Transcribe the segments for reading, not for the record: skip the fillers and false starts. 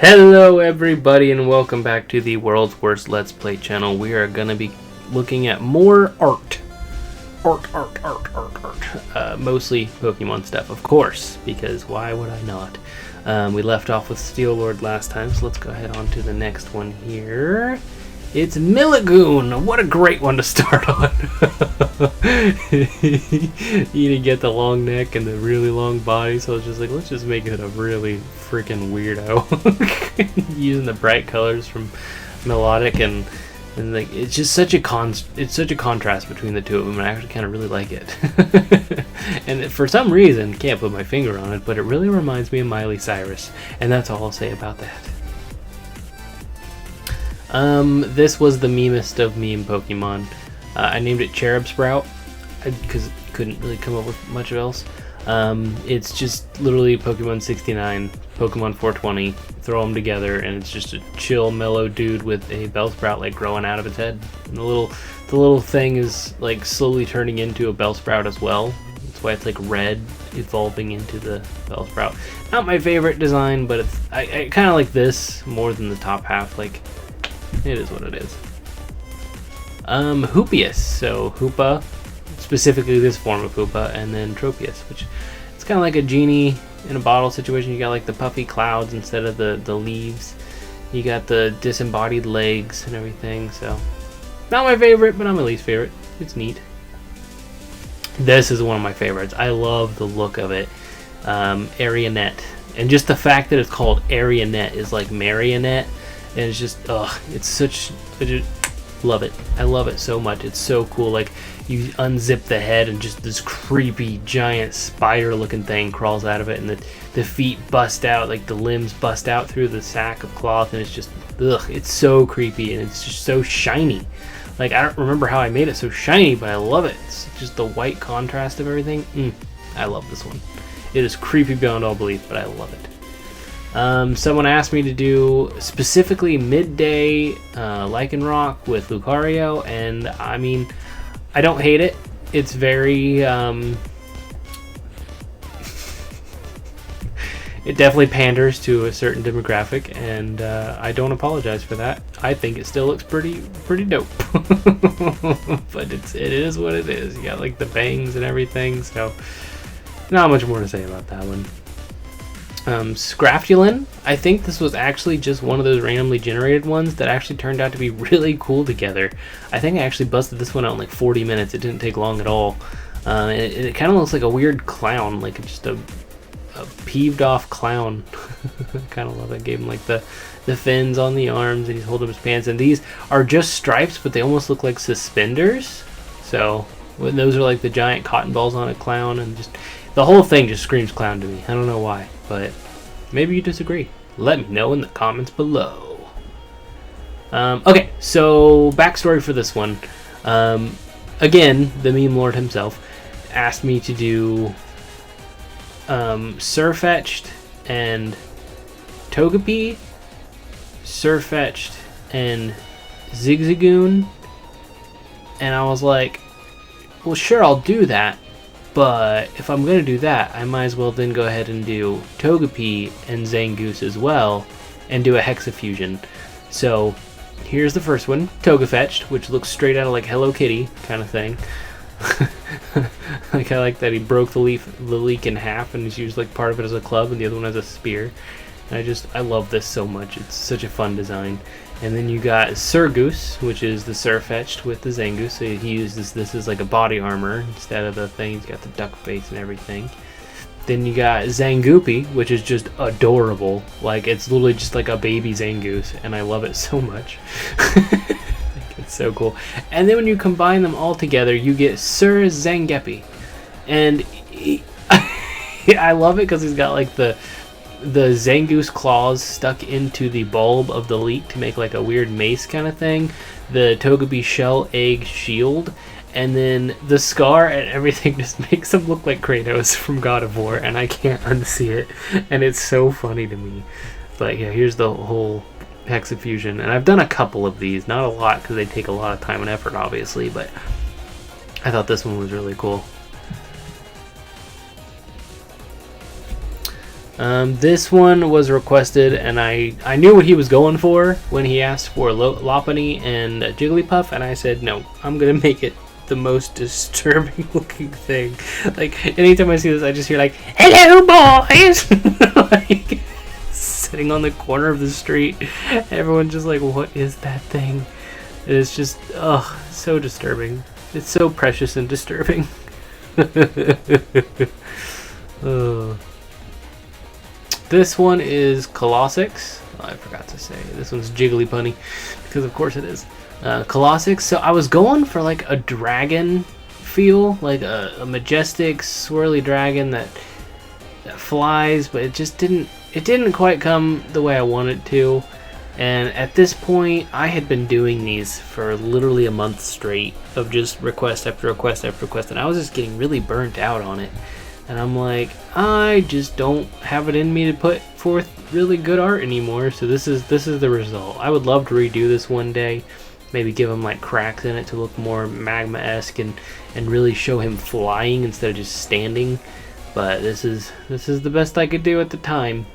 Hello everybody and welcome back to the world's worst Let's Play channel. We are going to be looking at more art. Mostly Pokemon stuff, of course, because why would I not? We left off with Steel Lord last time, so let's go ahead on to the next one here. It's Milligoon! What a great one to start on! You didn't get the long neck and the really long body, so I was just like, let's just make it a really freaking weirdo. Using the bright colors from Melodic and like it's just such a contrast between the two of them, and I actually kind of really like it. And for some reason, can't put my finger on it, but it really reminds me of Miley Cyrus, and that's all I'll say about that. This was the memest of meme Pokemon. I named it Cherub Sprout because couldn't really come up with much else. It's just literally Pokemon 69, Pokemon 420, throw them together, and it's just a chill, mellow dude with a Bellsprout like growing out of its head. And the little thing is like slowly turning into a Bellsprout as well. That's why it's like red, evolving into the Bellsprout. Not my favorite design, but I kind of like this more than the top half. Like, it is what it is. Hoopius, so Hoopa, specifically this form of Hoopa, and then Tropius, which it's kind of like a genie in a bottle situation. You got like the puffy clouds instead of the leaves. You got the disembodied legs and everything, so not my favorite, but not my least favorite. It's neat. This is one of my favorites. I love the look of it. Arionette, and just the fact that it's called Arionette is like marionette. And it's just, love it. I love it so much. It's so cool. Like, you unzip the head and just this creepy, giant spider-looking thing crawls out of it, and the feet bust out, like the limbs bust out through the sack of cloth, and it's just, it's so creepy, and it's just so shiny. Like, I don't remember how I made it so shiny, but I love it. It's just the white contrast of everything. I love this one. It is creepy beyond all belief, but I love it. Someone asked me to do specifically Midday Lycanroc with Lucario, and I mean, I don't hate it. It's very, it definitely panders to a certain demographic, and I don't apologize for that. I think it still looks pretty dope. But it is what it is. You got like the bangs and everything, so not much more to say about that one. Scraftulin, I think this was actually just one of those randomly generated ones that actually turned out to be really cool together. I think I actually busted this one out in like 40 minutes. It didn't take long at all. It kind of looks like a weird clown, like just a peeved off clown. I kind of love it. Gave him like the fins on the arms, and he's holding his pants, and these are just stripes, but they almost look like suspenders. So those are like the giant cotton balls on a clown, and just the whole thing just screams clown to me. I don't know why, but maybe you disagree. Let me know in the comments below. Okay, so backstory for this one. Again, the meme lord himself asked me to do Surfetched and Togepi, Surfetched and Zigzagoon, and I was like, well, sure, I'll do that. But if I'm going to do that, I might as well then go ahead and do Togepi and Zangoose as well, and do a Hexafusion. So here's the first one, Togefetched, which looks straight out of like Hello Kitty kind of thing. Like, I like that he broke the leek in half, and he's used like part of it as a club and the other one as a spear. And I love this so much. It's such a fun design. And then you got Surgoose, which is the Surfetched with the Zangoose. So he uses this as like a body armor instead of the thing. He's got the duck face and everything. Then you got Zangoopy, which is just adorable. Like, it's literally just like a baby Zangoose, and I love it so much. It's so cool. And then when you combine them all together, you get Sir Zangepi. And I love it because he's got like the Zangoose claws stuck into the bulb of the leek to make like a weird mace kind of thing, the Togepi shell egg shield, and then the scar and everything just makes him look like Kratos from God of War, and I can't unsee it, and it's so funny to me. But yeah, here's the whole Hexafusion, and I've done a couple of these, not a lot because they take a lot of time and effort obviously, but I thought this one was really cool. This one was requested, and I knew what he was going for when he asked for Lopunny and Jigglypuff, and I said, no, I'm going to make it the most disturbing looking thing. Like, anytime I see this, I just hear like, hello, boys! Like, sitting on the corner of the street, everyone's just like, what is that thing? It's just, ugh, so disturbing. It's so precious and disturbing. This one is Colossix. Oh, I forgot to say. This one's Jigglypunny, because of course it is. Colossix. So I was going for like a dragon feel, like a majestic, swirly dragon that flies, but it just didn't quite come the way I wanted it to. And at this point, I had been doing these for literally a month straight of just request after request after request, and I was just getting really burnt out on it. And I'm like, I just don't have it in me to put forth really good art anymore. So this is the result. I would love to redo this one day, maybe give him like cracks in it to look more magma-esque and really show him flying instead of just standing. But this is the best I could do at the time.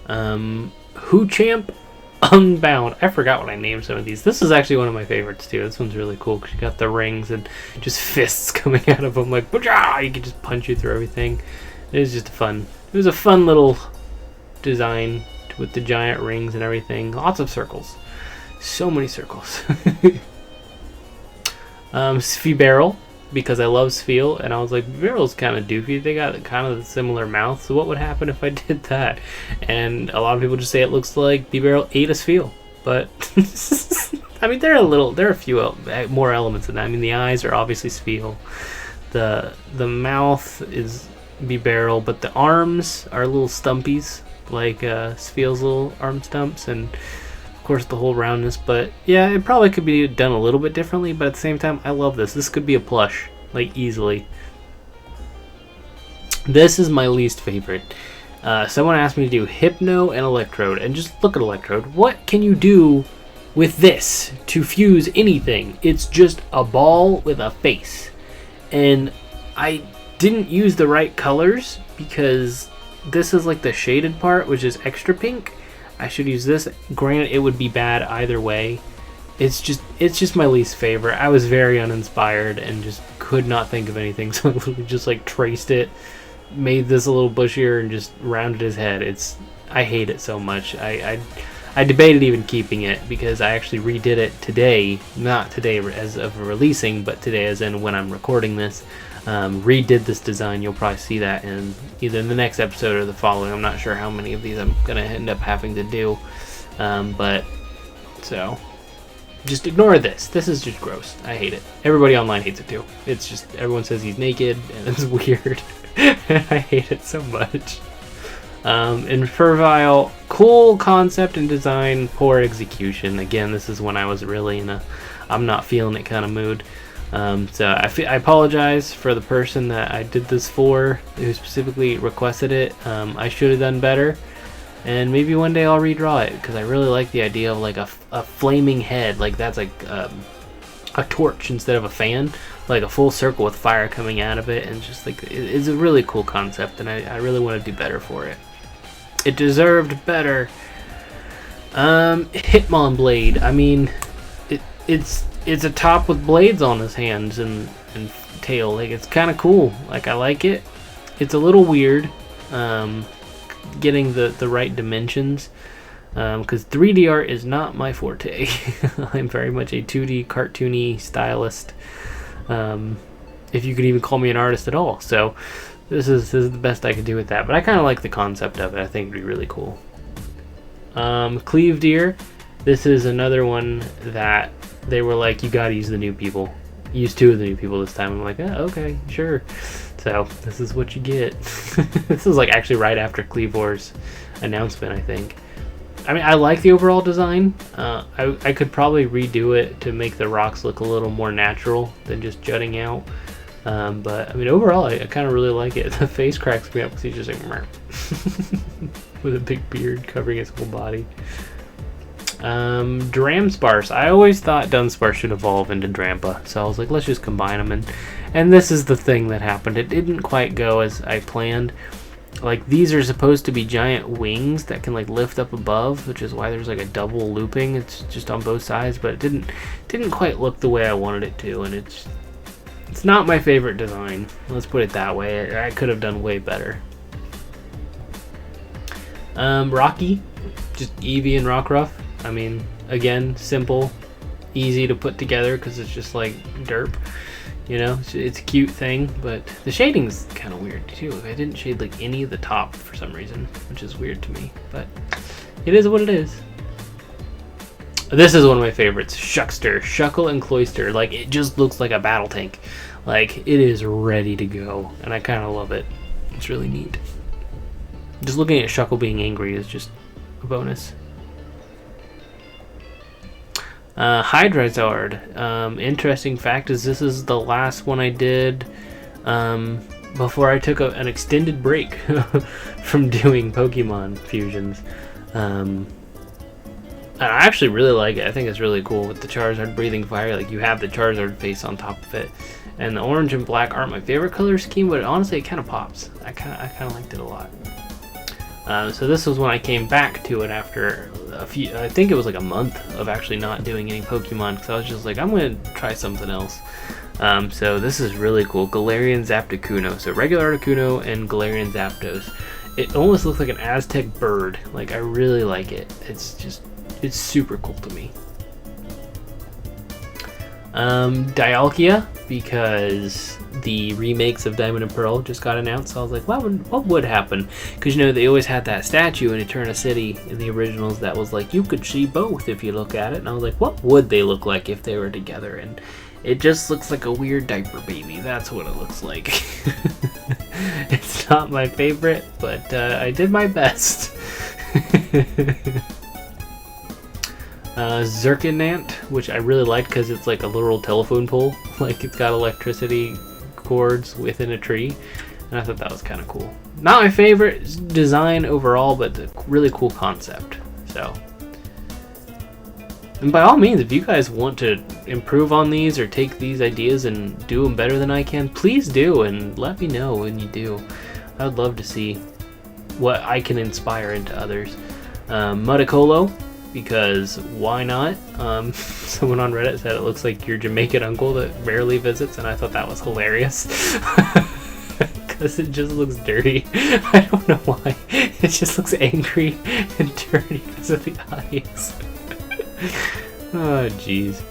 Hoochamp Unbound. I forgot what I named some of these. This is actually one of my favorites too. This one's really cool because you got the rings and just fists coming out of them like, Bajah! You can just punch you through everything. It was just fun. It was a fun little design with the giant rings and everything. Lots of circles. So many circles. Sphibbarrel, because I love Spheal, and I was like, Barrel's kind of doofy. They got kind of a similar mouth, so what would happen if I did that? And a lot of people just say it looks like Barrel ate a Spheal, but I mean, there are a few more elements in that. I mean, the eyes are obviously Spheal, the mouth is Barrel, but the arms are little stumpies, like Spheal's little arm stumps, and of course the whole roundness. But yeah, it probably could be done a little bit differently, but at the same time, I love this. This could be a plush, like, easily. This is my least favorite. Someone asked me to do Hypno and Electrode, and just look at Electrode. What can you do with this to fuse anything? It's just a ball with a face. And I didn't use the right colors because this is like the shaded part, which is extra pink. I should use this. Granted, it would be bad either way. It's just my least favorite. I was very uninspired and just could not think of anything, so I literally just like traced it, made this a little bushier, and just rounded his head. I hate it so much. I debated even keeping it because I actually redid it today, not today as of releasing, but today as in when I'm recording this. Redid this design. You'll probably see that in either the next episode or the following. I'm not sure how many of these I'm gonna end up having to do, but so just ignore this. This is just gross. I hate it. Everybody online hates it too. It's just everyone says he's naked and it's weird. I hate it so much. In Fervile, cool concept and design, poor execution. Again, this is when I was really in a I'm not feeling it kind of mood. So I apologize for the person that I did this for, who specifically requested it. I should have done better, and maybe one day I'll redraw it because I really like the idea of like a flaming head, like that's like a torch instead of a fan, like a full circle with fire coming out of it, and just like it's a really cool concept, and I really want to do better for it. It deserved better. Hitmonblade. I mean, it's a top with blades on his hands and tail. Like, it's kind of cool. Like, I like it. It's a little weird getting the right dimensions because 3D art is not my forte. I'm very much a 2D cartoony stylist, if you could even call me an artist at all. So this is the best I could do with that, but I kind of like the concept of it. I think it'd be really cool. Cleave Deer. This is another one that they were like, you gotta use the new people. Use 2 of the new people this time. I'm like, oh, okay, sure. So this is what you get. This is like actually right after Cleavor's announcement, I think. I mean, I like the overall design. I could probably redo it to make the rocks look a little more natural than just jutting out. But I mean, overall, I kind of really like it. The face cracks me up because he's just like with a big beard covering his whole body. Dramsparce. I always thought Dunsparce should evolve into Drampa, so I was like, let's just combine them, And this is the thing that happened. It didn't quite go as I planned. Like, these are supposed to be giant wings that can like lift up above, which is why there's like a double looping. It's just on both sides, but it didn't quite look the way I wanted it to, and it's not my favorite design. Let's put it that way. I could have done way better. Rocky, just Eevee and Rockruff. I mean, again, simple, easy to put together because it's just like derp. You know, it's a cute thing, but the shading's kind of weird too. I didn't shade like any of the top for some reason, which is weird to me, but it is what it is. This is one of my favorites, Shuckster, Shuckle and Cloyster. Like, it just looks like a battle tank. Like, it is ready to go, and I kind of love it. It's really neat. Just looking at Shuckle being angry is just a bonus. Hydrazard. Interesting fact is this is the last one I did before I took an extended break from doing Pokemon fusions. And I actually really like it. I think it's really cool with the Charizard breathing fire. Like, you have the Charizard face on top of it. And the orange and black aren't my favorite color scheme, but honestly it kind of pops. I kind of liked it a lot. So this was when I came back to it after a few, I think it was like a month of actually not doing any Pokemon, because I was just like, I'm going to try something else. So this is really cool. Galarian Zapdokuno. So regular Articuno and Galarian Zapdos. It almost looks like an Aztec bird. Like, I really like it. It's super cool to me. Dialkia, because the remakes of Diamond and Pearl just got announced. So I was like, what would happen? Because, you know, they always had that statue in Eterna City in the originals that was like, you could see both if you look at it. And I was like, what would they look like if they were together? And it just looks like a weird diaper baby. That's what it looks like. It's not my favorite, but I did my best. Zerkinant, which I really liked because it's like a literal telephone pole. Like, it's got electricity cords within a tree, and I thought that was kind of cool. Not my favorite design overall, but a really cool concept. So, and by all means, if you guys want to improve on these or take these ideas and do them better than I can, please do, and let me know when you do. I would love to see what I can inspire into others. Mudicolo, because why not? Someone on Reddit said it looks like your Jamaican uncle that rarely visits, and I thought that was hilarious. Because it just looks dirty. I don't know why. It just looks angry and dirty because of the eyes. Oh, jeez.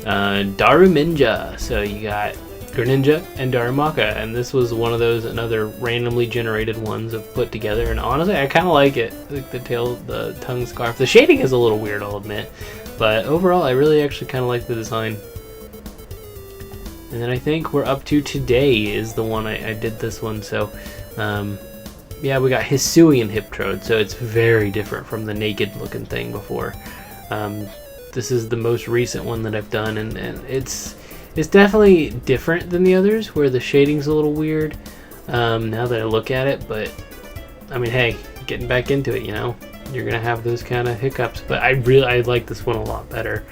Daruminja. So you got Greninja and Darumaka, and this was one of those another randomly generated ones of put together, and honestly I kind of like it. Like the tail, the tongue scarf. The shading is a little weird, I'll admit, but overall I really actually kind of like the design. And then I think we're up to today is the one I did this one. So yeah, we got Hisuian Hyptrode, so it's very different from the naked looking thing before. This is the most recent one that I've done, and it's definitely different than the others, where the shading's a little weird now that I look at it. But I mean, hey, getting back into it, you know, you're gonna have those kind of hiccups. But I like this one a lot better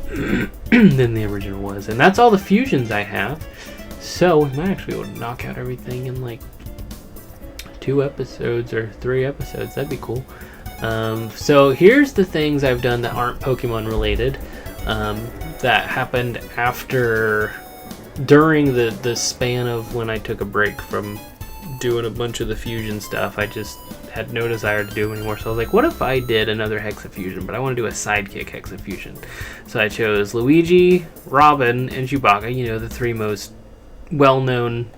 than the original was. And that's all the fusions I have. So we might actually be able to knock out everything in like 2 episodes or 3 episodes. That'd be cool. So here's the things I've done that aren't Pokemon related. That happened during the span of when I took a break from doing a bunch of the fusion stuff. I just had no desire to do them anymore, so I was like, what if I did another Hexafusion, but I want to do a sidekick Hexafusion. So I chose Luigi, Robin, and Chewbacca, you know, the 3 most well-known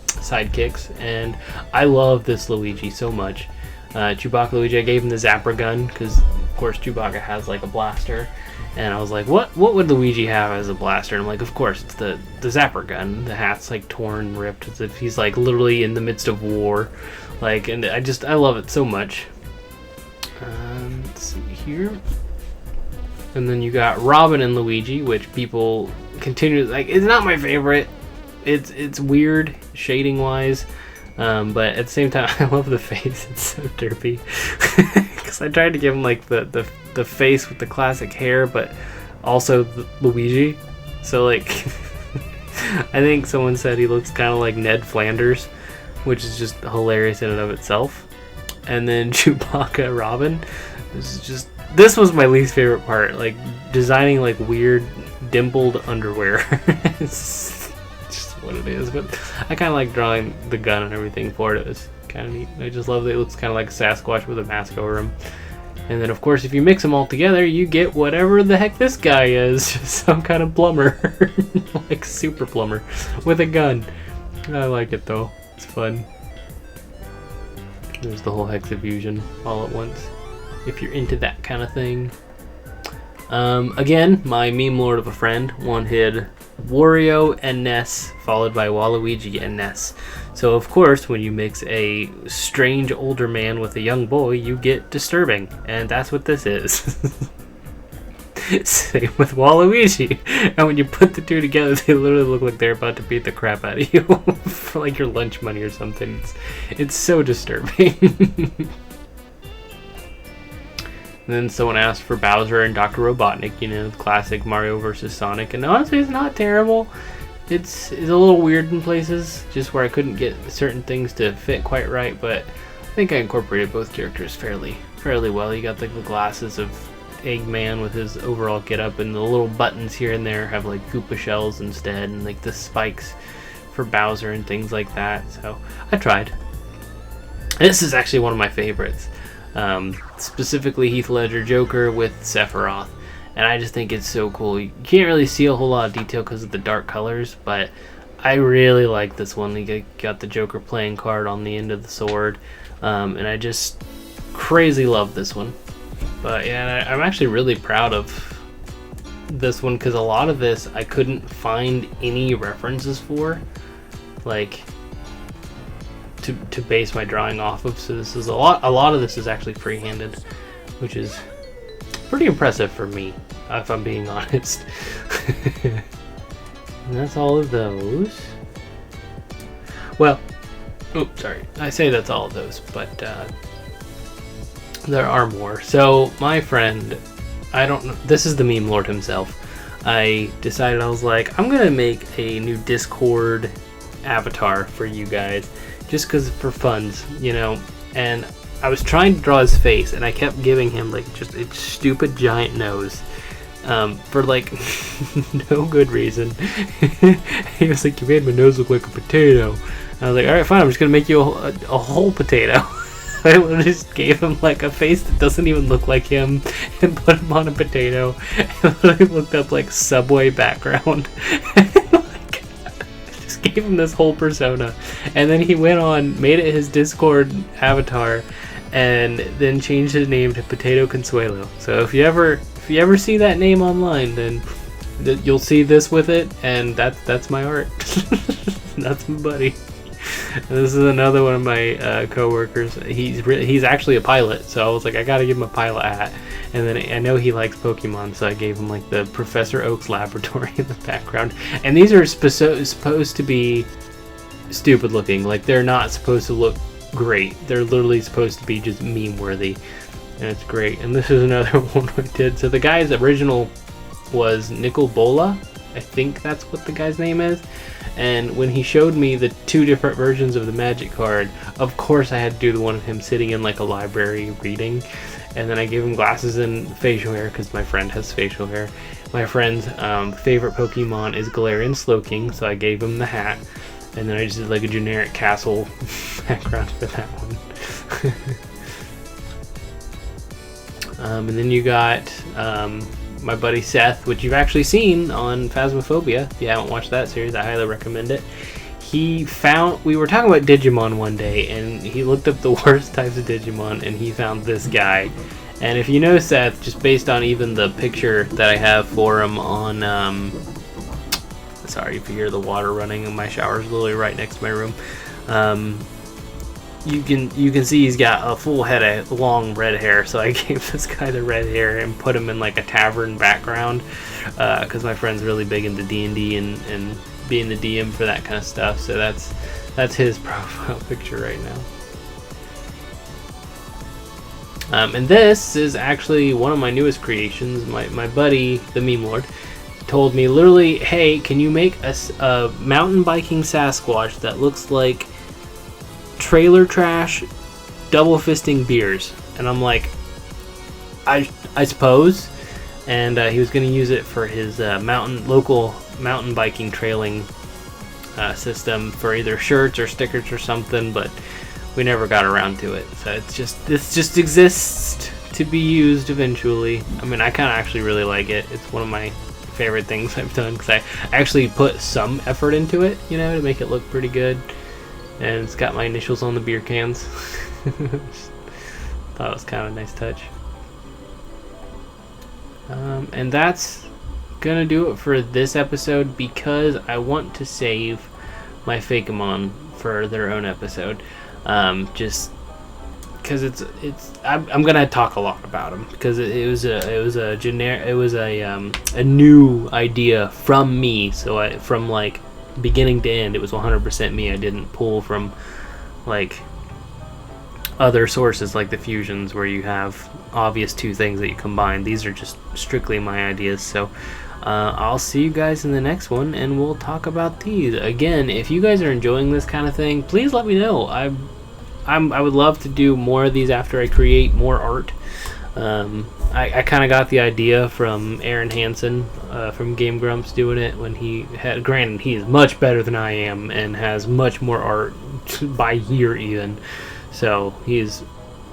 sidekicks, and I love this Luigi so much. Chewbacca Luigi, I gave him the Zapper gun, because of course Chewbacca has like a blaster. And I was like, what would Luigi have as a blaster? And I'm like, of course, it's the Zapper gun. The hat's like torn, ripped, as if he's like literally in the midst of war. Like, and I love it so much. Let's see here. And then you got Robin and Luigi, which people continue, like, it's not my favorite. It's weird shading wise. But at the same time, I love the face. It's so derpy. Because I tried to give him like the face with the classic hair, but also Luigi. So like, I think someone said he looks kind of like Ned Flanders, which is just hilarious in and of itself. And then Chewbacca Robin. This was my least favorite part, like designing like weird dimpled underwear. It's just what it is, but I kind of like drawing the gun and everything for it. It was kind of neat. I just love that it looks kind of like Sasquatch with a mask over him. And then of course if you mix them all together, you get whatever the heck this guy is. Some kind of plumber. Like super plumber with a gun. I like it though. It's fun. There's the whole Hexafusion all at once, if you're into that kind of thing. Again, my meme lord of a friend wanted Wario and Ness, followed by Waluigi and Ness. So of course, when you mix a strange older man with a young boy, you get disturbing, and that's what this is. Same with Waluigi. And when you put the two together, they literally look like they're about to beat the crap out of you for like your lunch money or something. It's so disturbing. And then someone asked for Bowser and Dr. Robotnik, you know, the classic Mario vs. Sonic. And honestly, it's not terrible. It's a little weird in places, just where I couldn't get certain things to fit quite right. But I think I incorporated both characters fairly well. You got like the glasses of Eggman with his overall getup, and the little buttons here and there have like Koopa shells instead, and like the spikes for Bowser and things like that. So I tried. This is actually one of my favorites. Specifically Heath Ledger Joker with Sephiroth, and I just think it's so cool. You can't really see a whole lot of detail because of the dark colors, but I really like this one. You got the Joker playing card on the end of the sword, and I just crazy love this one. But yeah, I'm actually really proud of this one because a lot of this I couldn't find any references for, like to base my drawing off of. So this is a lot of this is actually freehanded, which is pretty impressive for me, if I'm being honest. And that's all of those. Well, sorry, I say that's all of those, but there are more. So my friend, I don't know, this is the meme lord himself. I decided, I was like, I'm gonna make a new Discord avatar for you guys, just because for funs, you know. And I was trying to draw his face, and I kept giving him like just a stupid giant nose, for like no good reason. He was like, "You made my nose look like a potato." And I was like, "All right, fine. I'm just gonna make you a whole potato." I just gave him like a face that doesn't even look like him, and put him on a potato, and literally looked up like Subway background. Gave him this whole persona, and then he went on, made it his Discord avatar, and then changed his name to Potato Consuelo. So if you ever see that name online, then you'll see this with it, and that's my art. That's my buddy. This is another one of my co-workers. He's actually a pilot, so I was like, I gotta give him a pilot hat. And then I know he likes Pokemon, so I gave him like the Professor Oak's laboratory in the background. And these are supposed to be stupid looking. Like, they're not supposed to look great. They're literally supposed to be just meme worthy, and it's great. And this is another one I did. So the guy's original was Nicol Bola. I think that's what the guy's name is. And when he showed me the two different versions of the magic card, of course I had to do the one of him sitting in like a library reading. And then I gave him glasses and facial hair because my friend has facial hair. My friend's favorite Pokemon is Galarian Slowking, so I gave him the hat. And then I just did like a generic castle background for that one. And then you got my buddy Seth, which you've actually seen on Phasmophobia. If you haven't watched that series, I highly recommend it. We were talking about Digimon one day, and he looked up the worst types of Digimon, and he found this guy. And if you know Seth, just based on even the picture that I have for him on, sorry if you hear the water running, and my shower's literally right next to my room. You can see he's got a full head of long red hair, so I gave this guy the red hair and put him in like a tavern background, because my friend's really big into D&D and being the DM for that kind of stuff. So that's his profile picture right now. And this is actually one of my newest creations. My buddy, the Meme Lord, told me literally, hey, can you make a mountain biking Sasquatch that looks like trailer trash double fisting beers? And I'm like, I suppose. And he was going to use it for his local mountain biking trailing system for either shirts or stickers or something, but we never got around to it. So this just exists to be used eventually. I mean, I kind of actually really like it. It's one of my favorite things I've done because I actually put some effort into it, you know, to make it look pretty good. And it's got my initials on the beer cans. Thought it was kind of a nice touch. And that's gonna do it for this episode because I want to save my Fakemon for their own episode. Just because I'm gonna talk a lot about them because it was a new idea from me. So from like beginning to end, it was 100% me. I didn't pull from like other sources like the fusions where you have obvious two things that you combine. These are just strictly my ideas. So I'll see you guys in the next one, and we'll talk about these. Again, if you guys are enjoying this kind of thing, please let me know. I would love to do more of these after I create more art. I kind of got the idea from Aaron Hansen from Game Grumps doing it when he had, granted he is much better than I am and has much more art by year even, so he's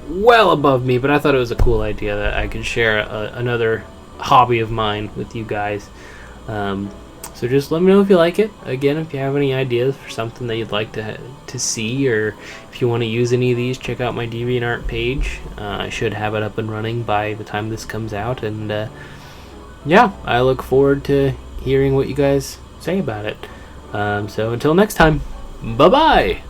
well above me, but I thought it was a cool idea that I could share another hobby of mine with you guys. So just let me know if you like it. Again, if you have any ideas for something that you'd like to see, or if you want to use any of these, check out my Deviant Art page. I should have it up and running by the time this comes out, and yeah, I look forward to hearing what you guys say about it. So until next time, bye bye.